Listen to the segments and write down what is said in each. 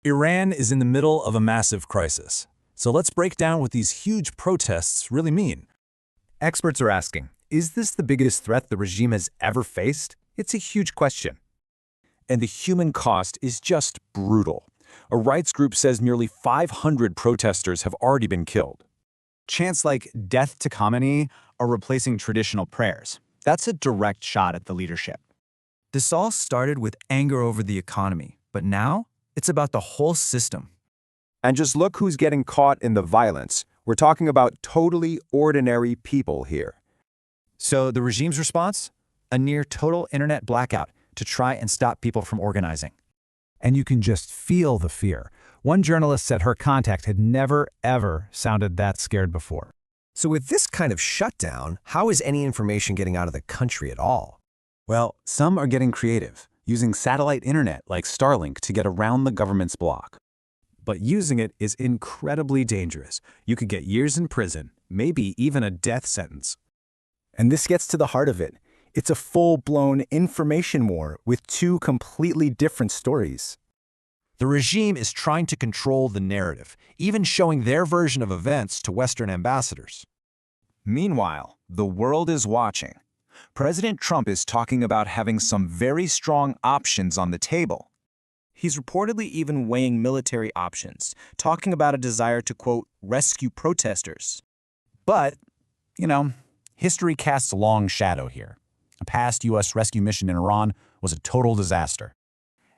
Iran is in the middle of a massive crisis. So let's break down what these huge protests really mean. Experts are asking, is this the biggest threat the regime has ever faced? It's a huge question. And the human cost is just brutal. A rights group says nearly 500 protesters have already been killed. Chants like "death to Khamenei" are replacing traditional prayers. That's a direct shot at the leadership. This all started with anger over the economy, but now it's about the whole system. And just look who's getting caught in the violence. We're talking about totally ordinary people here. So the regime's response? A near total internet blackout to try and stop people from organizing. And you can just feel the fear. One journalist said her contact had never, ever sounded that scared before. So with this kind of shutdown, how is any information getting out of the country at all? Well, some are getting creative, using satellite internet like Starlink to get around the government's block. But using it is incredibly dangerous. You could get years in prison, maybe even a death sentence. And this gets to the heart of it. It's a full-blown information war with two completely different stories. The regime is trying to control the narrative, even showing their version of events to Western ambassadors. Meanwhile, the world is watching. President Trump is talking about having some very strong options on the table. He's reportedly even weighing military options, talking about a desire to, quote, rescue protesters. But, history casts a long shadow here. A past U.S. rescue mission in Iran was a total disaster.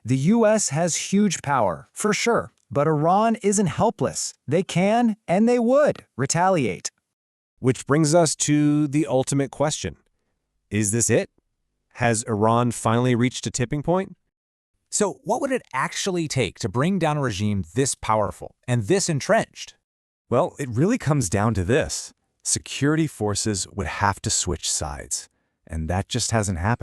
The U.S. has huge power, for sure, but Iran isn't helpless. They can, and they would, retaliate. Which brings us to the ultimate question. Is this it? Has Iran finally reached a tipping point? So what would it actually take to bring down a regime this powerful and this entrenched? Well, it really comes down to this. Security forces would have to switch sides, and that just hasn't happened.